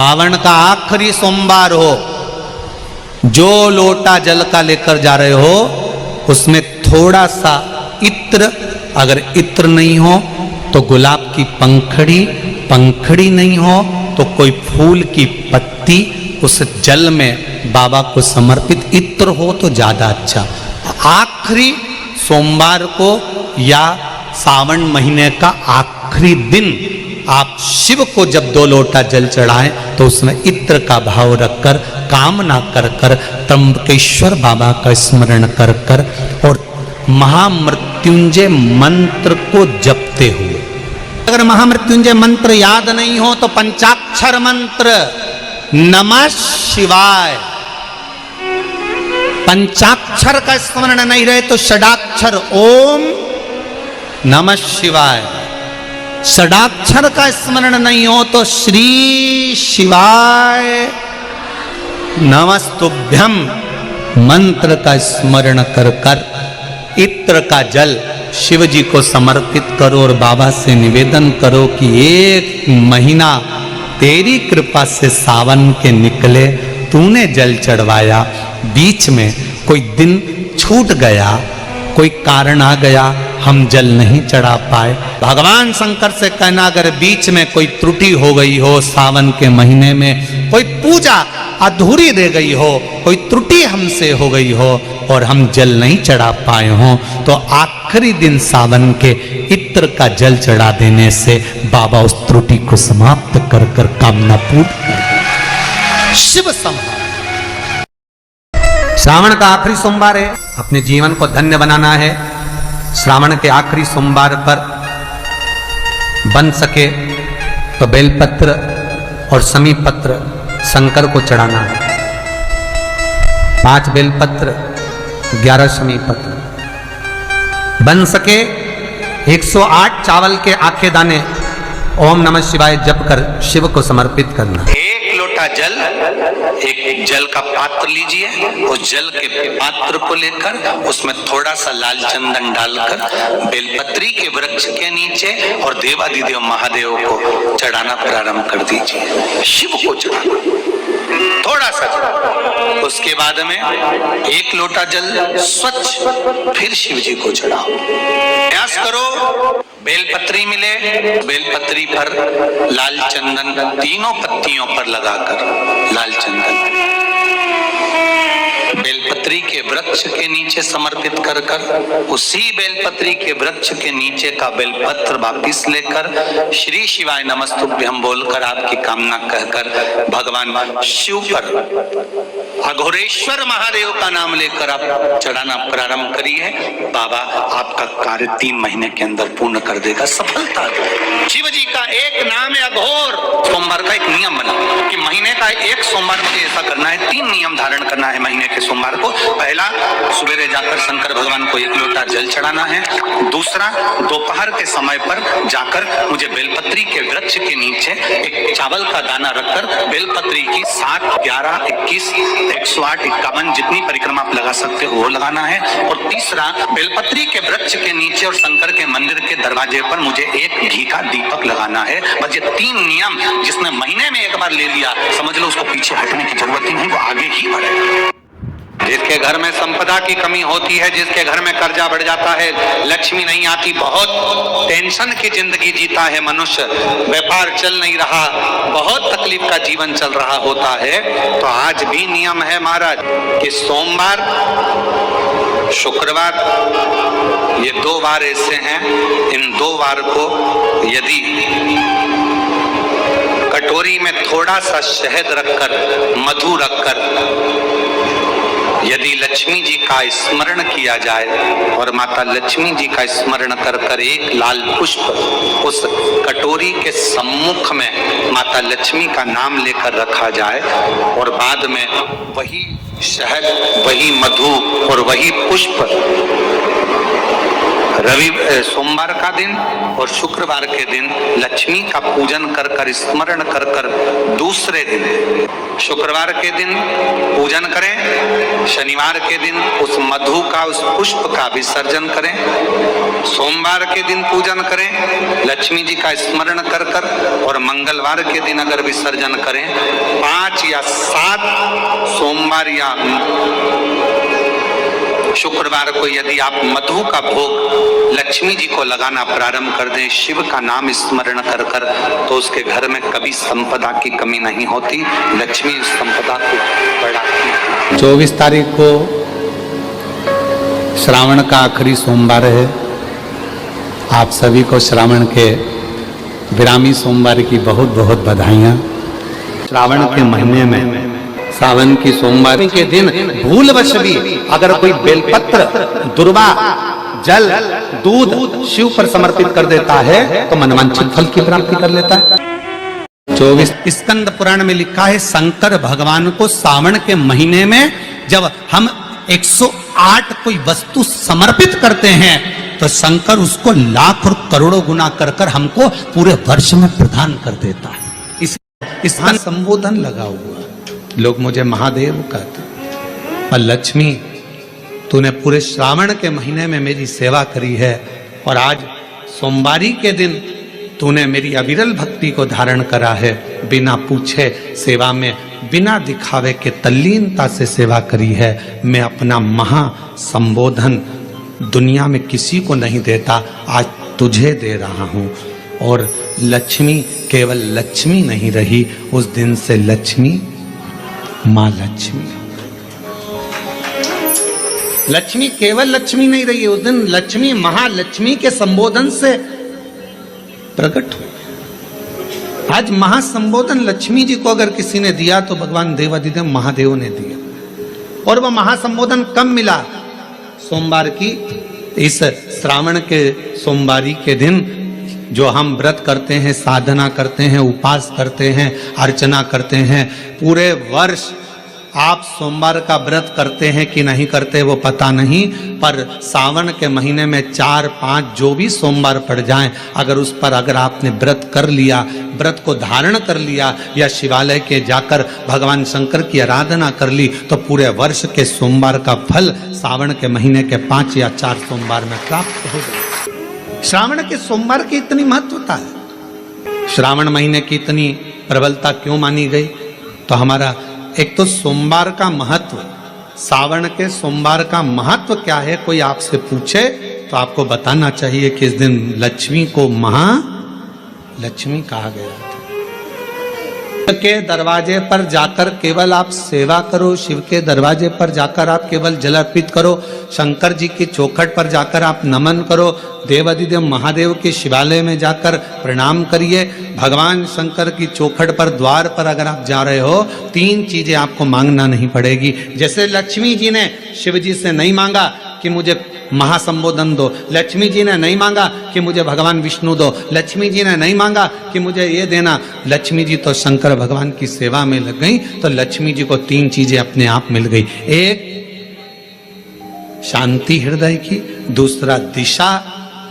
सावन का आखिरी सोमवार हो, जो लोटा जल का लेकर जा रहे हो उसमें थोड़ा सा इत्र, अगर इत्र नहीं हो तो गुलाब की पंखड़ी, पंखड़ी नहीं हो तो कोई फूल की पत्ती उस जल में बाबा को समर्पित, इत्र हो तो ज्यादा अच्छा। आखिरी सोमवार को या सावन महीने का आखिरी दिन आप शिव को जब 2 लोटा जल चढ़ाएं तो उसमें इत्र का भाव रखकर, कामना कर कर, त्र्यंबकेश्वर बाबा का स्मरण कर कर और महामृत्युंजय मंत्र को जपते हुए, अगर महामृत्युंजय मंत्र याद नहीं हो तो पंचाक्षर मंत्र नमः शिवाय, पंचाक्षर का स्मरण नहीं रहे तो षडाक्षर ओम नमः शिवाय, षडाक्षर का स्मरण नहीं हो तो श्री शिवाय नमस्तुभ्यम मंत्र का स्मरण कर कर इत्र का जल शिव जी को समर्पित करो और बाबा से निवेदन करो कि 1 महीना तेरी कृपा से सावन के निकले, तूने जल चढ़वाया, बीच में कोई दिन छूट गया, कोई कारण आ गया, हम जल नहीं चढ़ा पाए। भगवान शंकर से कहना अगर बीच में कोई त्रुटि हो गई हो, सावन के महीने में कोई पूजा अधूरी रह गई हो, कोई त्रुटि हमसे हो गई हो और हम जल नहीं चढ़ा पाए हों, तो आखिरी दिन सावन के इत्र का जल चढ़ा देने से बाबा उस त्रुटि को समाप्त कर कर कामना पूर्ण कर। शिव संहार श्रावण का आखिरी सोमवार है, अपने जीवन को धन्य बनाना है। श्रावण के आखिरी सोमवार पर बन सके तो बेलपत्र और समी पत्र शंकर को चढ़ाना है। 5 बेलपत्र 11 समी पत्र, बन सके 108 चावल के आखे दाने ओम नमः शिवाय जप कर शिव को समर्पित करना। 1 लोटा जल, एक जल का पात्र लीजिए, उस जल के पात्र को लेकर उसमें थोड़ा सा लाल चंदन डालकर बेलपत्री के वृक्ष के नीचे और देवादिदेव महादेव को चढ़ाना प्रारंभ कर दीजिए। शिव को चढ़ाना थोड़ा सा, उसके बाद में 1 लोटा जल स्वच्छ फिर शिव जी को चढ़ाओ। प्रयास करो बेलपत्री मिले, बेलपत्री पर लाल चंदन 3 पत्तियों पर लगाकर लाल चंदन बेलपत्री के वृक्ष के नीचे समर्पित कर कर उसी बेलपत्री के वृक्ष के नीचे का बेलपत्र वापिस लेकर श्री शिवाय नमस्तुभ्यम बोलकर आपकी कामना कहकर भगवान शिव पर अघोरेश्वर महादेव का नाम लेकर आप चढ़ाना प्रारंभ करिए। बाबा आपका कार्य 3 महीने के अंदर पूर्ण कर देगा, सफलता देगा। शिव जी का एक नाम है अघोर। सोमवार का एक नियम बना कि महीने का 1 सोमवार मुझे ऐसा करना है, 3 नियम धारण करना है महीने के सोमवार को। पहला, सवेरे जाकर शंकर भगवान को 1 लोटा जल चढ़ाना है। दूसरा, दोपहर के समय पर जाकर मुझे बेलपत्री के वृक्ष के नीचे एक चावल का दाना रखकर बेलपत्री की 7, 11, 21, 108, 51 जितनी परिक्रमा आप लगा सकते हो वो लगाना है। और तीसरा, बेलपत्री के वृक्ष के नीचे और शंकर के मंदिर के दरवाजे पर मुझे 1 घी का दीपक लगाना है। बस ये 3 नियम जिसने महीने में 1 बार ले लिया, समझ लो उसको पीछे हटने की जरूरत ही नहीं, वो आगे ही बढ़ेगा। जिसके घर में संपदा की कमी होती है, जिसके घर में कर्जा बढ़ जाता है, लक्ष्मी नहीं आती, बहुत टेंशन की जिंदगी जीता है मनुष्य, व्यापार चल नहीं रहा, बहुत तकलीफ का जीवन चल रहा होता है, तो आज भी नियम है महाराज कि सोमवार, शुक्रवार, ये 2 बार ऐसे हैं, इन 2 बार को यदि कटोरी में थोड़ा सा शहद रखकर, मधु रखकर यदि लक्ष्मी जी का स्मरण किया जाए और माता लक्ष्मी जी का स्मरण कर कर 1 लाल पुष्प उस कटोरी के सम्मुख में माता लक्ष्मी का नाम लेकर रखा जाए और बाद में वही शहद, वही मधु और वही पुष्प सोमवार का दिन और शुक्रवार के दिन लक्ष्मी का पूजन कर कर स्मरण कर कर दूसरे दिन शुक्रवार के दिन पूजन करें, शनिवार के दिन उस मधु का उस पुष्प का विसर्जन करें, सोमवार के दिन पूजन करें लक्ष्मी जी का स्मरण कर कर, और मंगलवार के दिन अगर विसर्जन करें 5 या 7 सोमवार या शुक्रवार को यदि आप मधु का भोग लक्ष्मी जी को लगाना प्रारंभ कर दें, शिव का नाम स्मरण कर कर, तो उसके घर में कभी संपदा की कमी नहीं होती, लक्ष्मी संपदा को बढ़ाती। 24 तारीख को श्रावण का आखिरी सोमवार है। आप सभी को श्रावण के विरामी सोमवार की बहुत बहुत बधाइयाँ। श्रावण के महीने में सावन की सोमवार के दिन भूलवश भी अगर कोई बेलपत्र, दुर्वा, जल, दूध शिव पर समर्पित कर देता है तो मनवांछित फल की प्राप्ति कर लेता है। 24 स्कंद पुराण में लिखा है, शंकर भगवान को सावन के महीने में जब हम 108 कोई वस्तु समर्पित करते हैं तो शंकर उसको लाख और करोड़ों गुना कर कर हमको पूरे वर्ष में प्रदान कर देता है। इसका संबोधन लगा हुआ, लोग मुझे महादेव कहते, और लक्ष्मी तूने पूरे श्रावण के महीने में मेरी सेवा करी है, और आज सोमवारी के दिन तूने मेरी अविरल भक्ति को धारण करा है, बिना पूछे सेवा में, बिना दिखावे के तल्लीनता से सेवा करी है। मैं अपना महा संबोधन दुनिया में किसी को नहीं देता, आज तुझे दे रहा हूँ। और लक्ष्मी केवल लक्ष्मी नहीं रही, उस दिन से लक्ष्मी माँ लक्ष्मी, लक्ष्मी केवल लक्ष्मी नहीं रही, उस दिन लक्ष्मी महालक्ष्मी के संबोधन से प्रकट हुई। आज महासंबोधन लक्ष्मी जी को अगर किसी ने दिया तो भगवान देवाधिदेव महादेव ने दिया, और वह महासंबोधन कब मिला? सोमवार की इस श्रावण के सोमवारी के दिन जो हम व्रत करते हैं, साधना करते हैं, उपास करते हैं, अर्चना करते हैं। पूरे वर्ष आप सोमवार का व्रत करते हैं कि नहीं करते वो पता नहीं, पर सावन के महीने में 4-5 जो भी सोमवार पड़ जाएं, अगर उस पर अगर आपने व्रत कर लिया, व्रत को धारण कर लिया, या शिवालय के जाकर भगवान शंकर की आराधना कर ली, तो पूरे वर्ष के सोमवार का फल सावन के महीने के 5 या 4 सोमवार में प्राप्त हो जाए। श्रावण के सोमवार की इतनी महत्वता है, श्रावण महीने की इतनी प्रबलता क्यों मानी गई? तो हमारा एक तो सोमवार का महत्व, सावन के सोमवार का महत्व क्या है, कोई आपसे पूछे तो आपको बताना चाहिए कि इस दिन लक्ष्मी को महालक्ष्मी कहा गया था। शिव के दरवाजे पर जाकर केवल आप सेवा करो, शिव के दरवाजे पर जाकर आप केवल जल अर्पित करो, शंकर जी की चौखट पर जाकर आप नमन करो, देवाधिदेव महादेव के शिवालय में जाकर प्रणाम करिए। भगवान शंकर की चौखट पर, द्वार पर अगर आप जा रहे हो, 3 चीजें आपको मांगना नहीं पड़ेगी। जैसे लक्ष्मी जी ने शिव जी से नहीं मांगा कि मुझे महासंबोधन दो, लक्ष्मी जी ने नहीं मांगा कि मुझे भगवान विष्णु दो, लक्ष्मी जी ने नहीं मांगा कि मुझे ये देना, लक्ष्मी जी तो शंकर भगवान की सेवा में लग गई, तो लक्ष्मी जी को 3 चीजें अपने आप मिल गई। एक शांति हृदय की, दूसरा दिशा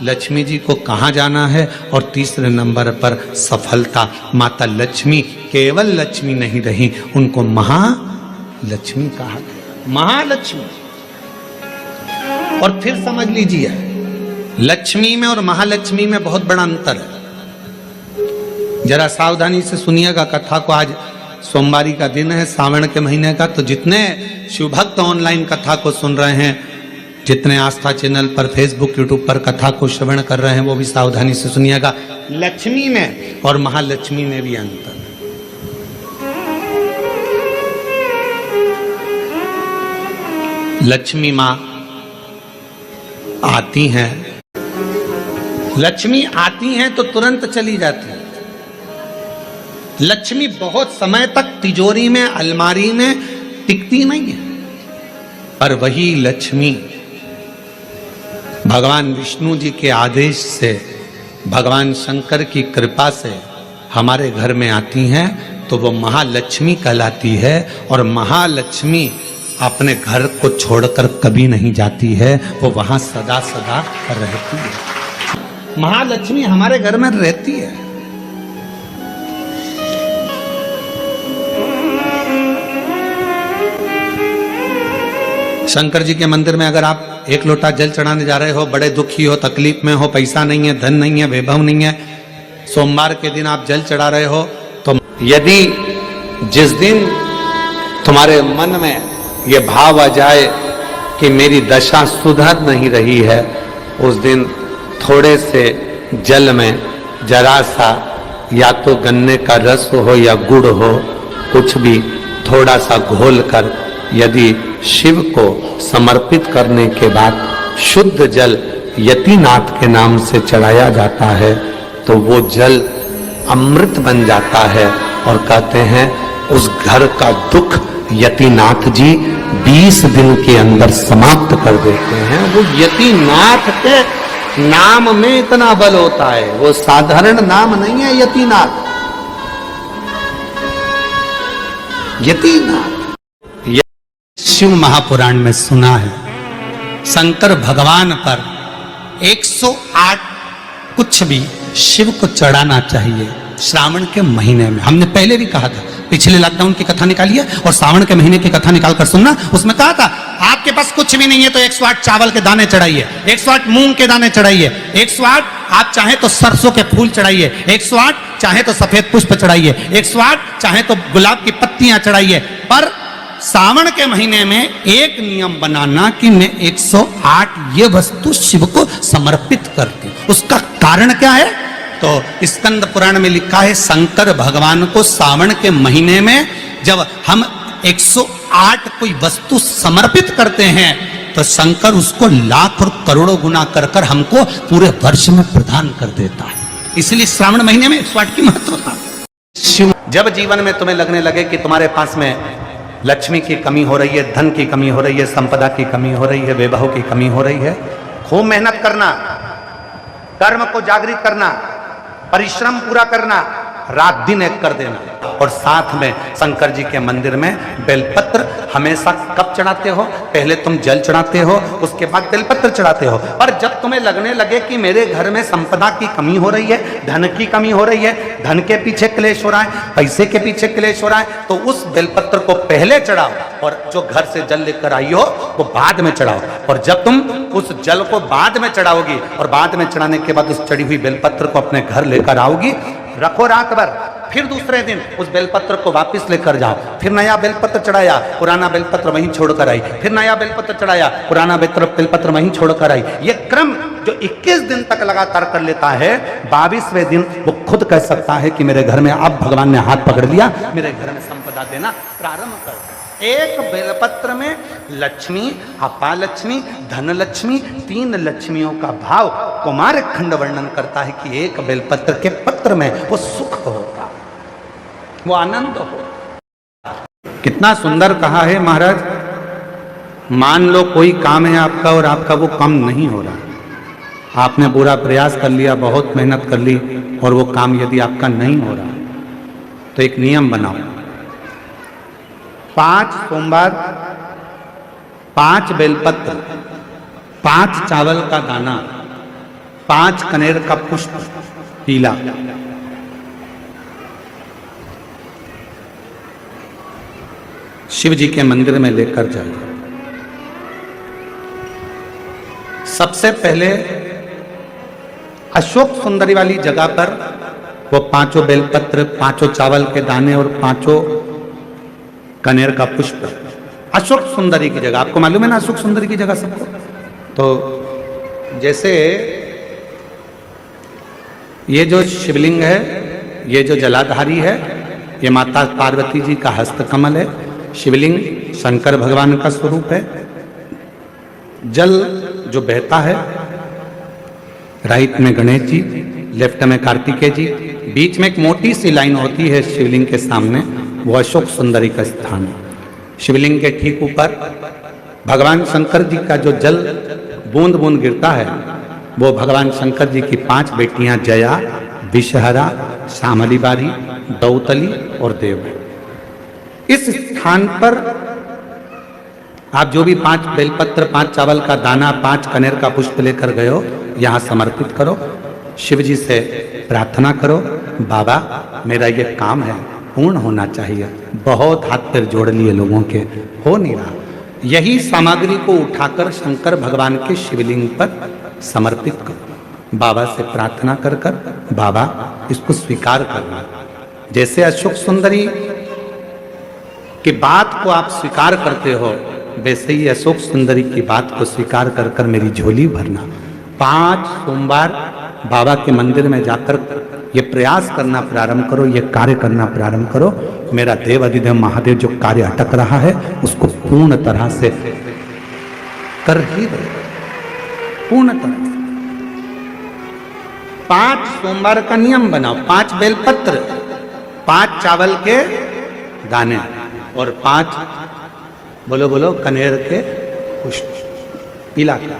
लक्ष्मी जी को कहाँ जाना है, और तीसरे नंबर पर सफलता। माता लक्ष्मी केवल लक्ष्मी नहीं रही, उनको महालक्ष्मी कहा गया, महालक्ष्मी। और फिर समझ लीजिए, लक्ष्मी में और महालक्ष्मी में बहुत बड़ा अंतर है। जरा सावधानी से सुनिएगा कथा को। आज सोमवारी का दिन है, सावन के महीने का, तो जितने शिवभक्त ऑनलाइन कथा को सुन रहे हैं, जितने आस्था चैनल पर, फेसबुक, यूट्यूब पर कथा को श्रवण कर रहे हैं, वो भी सावधानी से सुनिएगा। लक्ष्मी में और महालक्ष्मी में भी अंतर है। लक्ष्मी माँ आती हैं, लक्ष्मी आती हैं तो तुरंत चली जाती है। लक्ष्मी बहुत समय तक तिजोरी में, अलमारी में टिकती नहीं है, पर वही लक्ष्मी भगवान विष्णु जी के आदेश से, भगवान शंकर की कृपा से हमारे घर में आती हैं, तो वो महालक्ष्मी कहलाती है। और महालक्ष्मी अपने घर को छोड़कर कभी नहीं जाती है, वो वहां सदा सदा रहती है। महालक्ष्मी हमारे घर में रहती है। शंकर जी के मंदिर में अगर आप एक लोटा जल चढ़ाने जा रहे हो, बड़े दुखी हो, तकलीफ में हो, पैसा नहीं है, धन नहीं है, वैभव नहीं है, सोमवार के दिन आप जल चढ़ा रहे हो, तो यदि जिस दिन तुम्हारे मन में ये भाव आ जाए कि मेरी दशा सुधर नहीं रही है, उस दिन थोड़े से जल में जरा सा या तो गन्ने का रस हो या गुड़ हो, कुछ भी थोड़ा सा घोल कर यदि शिव को समर्पित करने के बाद शुद्ध जल यतिनाथ के नाम से चढ़ाया जाता है, तो वो जल अमृत बन जाता है। और कहते हैं उस घर का दुख यतिनाथ जी 20 दिन के अंदर समाप्त कर देते हैं। वो यतिनाथ के नाम में इतना बल होता है, वो साधारण नाम नहीं है यतिनाथ। यतिनाथ शिव महापुराण में सुना है, शंकर भगवान पर 108 कुछ भी शिव को चढ़ाना चाहिए श्रावण के महीने में। हमने पहले भी कहा था, पिछले लॉकडाउन की कथा निकाली है और श्रावण के महीने की कथा निकाल कर सुनना। उसमें कहा था आपके पास कुछ भी नहीं है तो 108 चावल के दाने चढ़ाइए, 108 मूंग के दाने चढ़ाइए, 108 आप चाहे तो सरसों के फूल चढ़ाइए, 108 चाहे तो सफेद पुष्प चढ़ाइए, 108 चाहे तो गुलाब की पत्तियां चढ़ाइए। पर सावन के महीने में एक नियम बनाना कि मैं 108 ये वस्तु शिव को समर्पित करती हूं। उसका कारण क्या है? तो स्कंद पुराण में लिखा है, शंकर भगवान को सावन के महीने में जब हम 108 कोई वस्तु समर्पित करते हैं तो शंकर उसको लाख और करोड़ों गुना कर कर हमको पूरे वर्ष में प्रदान कर देता है। इसलिए श्रावण महीने में 108 की महत्वता। शिव जब जीवन में तुम्हें लगने लगे कि तुम्हारे पास में लक्ष्मी की कमी हो रही है, धन की कमी हो रही है, संपदा की कमी हो रही है, वैभव की कमी हो रही है, खूब मेहनत करना, कर्म को जागृत करना, परिश्रम पूरा करना, रात दिन एक कर देना। और साथ में शंकर जी के मंदिर में बेलपत्र हमेशा कब चढ़ाते हो? पहले तुम जल चढ़ाते हो, उसके बाद बेलपत्र चढ़ाते हो। और जब तुम्हें लगने लगे कि मेरे घर में संपदा की कमी हो रही है, धन की कमी हो रही है, धन के पीछे क्लेश हो रहा है, पैसे के पीछे क्लेश हो रहा है, तो उस बेलपत्र को पहले चढ़ाओ और जो घर से जल लेकर आई हो वो बाद में चढ़ाओ। और जब तुम उस जल को बाद में चढ़ाओगी और बाद में चढ़ाने के बाद उस चढ़ी हुई बेलपत्र को अपने घर लेकर आओगी, रखो रात भर, फिर दूसरे दिन उस बेलपत्र को वापस लेकर जाओ, फिर नया बेलपत्र चढ़ाया, पुराना बेलपत्र वहीं छोड़कर आई, फिर नया बेलपत्र चढ़ाया, पुराना बेलपत्र वहीं छोड़कर आई। ये क्रम जो 21 दिन तक लगातार कर लेता है, 22वें दिन वो खुद कह सकता है कि मेरे घर में अब भगवान ने हाथ पकड़ लिया, मेरे घर में संपदा देना प्रारंभ कर। एक बेलपत्र में लक्ष्मी, अपालक्ष्मी, धनलक्ष्मी, 3 लक्ष्मियों का भाव कुमार खंड वर्णन करता है कि एक बेलपत्र के पत्र में वो सुख होता, वो आनंद हो। कितना सुंदर कहा है महाराज, मान लो कोई काम है आपका और आपका वो काम नहीं हो रहा, आपने पूरा प्रयास कर लिया, बहुत मेहनत कर ली और वो काम यदि आपका नहीं हो रहा, तो एक नियम बनाओ, 5 सोमवार, 5 बेलपत्र, 5 चावल का दाना, 5 कनेर का पुष्प पीला, शिव जी के मंदिर में लेकर जाइए। सबसे पहले अशोक सुंदरी वाली जगह पर वो 5 बेलपत्र, 5 चावल के दाने और 5 कनेर का पुष्प, अशोक सुंदरी की जगह, आपको मालूम है ना अशोक सुंदरी की जगह सबको। तो जैसे ये जो शिवलिंग है, ये जो जलाधारी है, ये माता पार्वती जी का हस्तकमल है, शिवलिंग शंकर भगवान का स्वरूप है, जल जो बहता है, राइट में गणेश जी, लेफ्ट में कार्तिकेय जी, बीच में एक मोटी सी लाइन होती है शिवलिंग के सामने, वो अशोक सुंदरी का स्थान है। शिवलिंग के ठीक ऊपर भगवान शंकर जी का जो जल बूंद बूंद गिरता है, वो भगवान शंकर जी की 5 बेटियां जया, विषहरा, शामली बारी, दौतली और देव। इस स्थान पर आप जो भी 5 बेलपत्र, 5 चावल का दाना, 5 कनेर का पुष्प लेकर गए हो, यहाँ समर्पित करो। शिव जी से प्रार्थना करो, बाबा मेरा ये काम है पूर्ण होना चाहिए। बहुत हाथ पैर जोड़ लिए लोगों के, हो नहीं रहा। यही सामग्री को उठाकर शंकर भगवान के शिवलिंग पर समर्पित करो। बाबा से प्रार्थना कर कर बाबा इसको स्वीकार करना। जैसे अशोक सुंदरी की बात को आप स्वीकार करते हो, वैसे ही अशोक सुंदरी की बात को स्वीकार कर कर मेरी झोली भरना। 5 सोमवार बाबा के मंदिर में जाकर ये प्रयास करना प्रारंभ करो, ये कार्य करना प्रारंभ करो। मेरा देव अधिदेव महादेव जो कार्य अटक रहा है उसको पूर्ण तरह से कर ही दो, पूर्ण तरह से। 5 सोमवार का नियम बनाओ, 5 बेलपत्र, 5 चावल के दाने और 5 बोलो बोलो कनेर के पुष्प, पीला का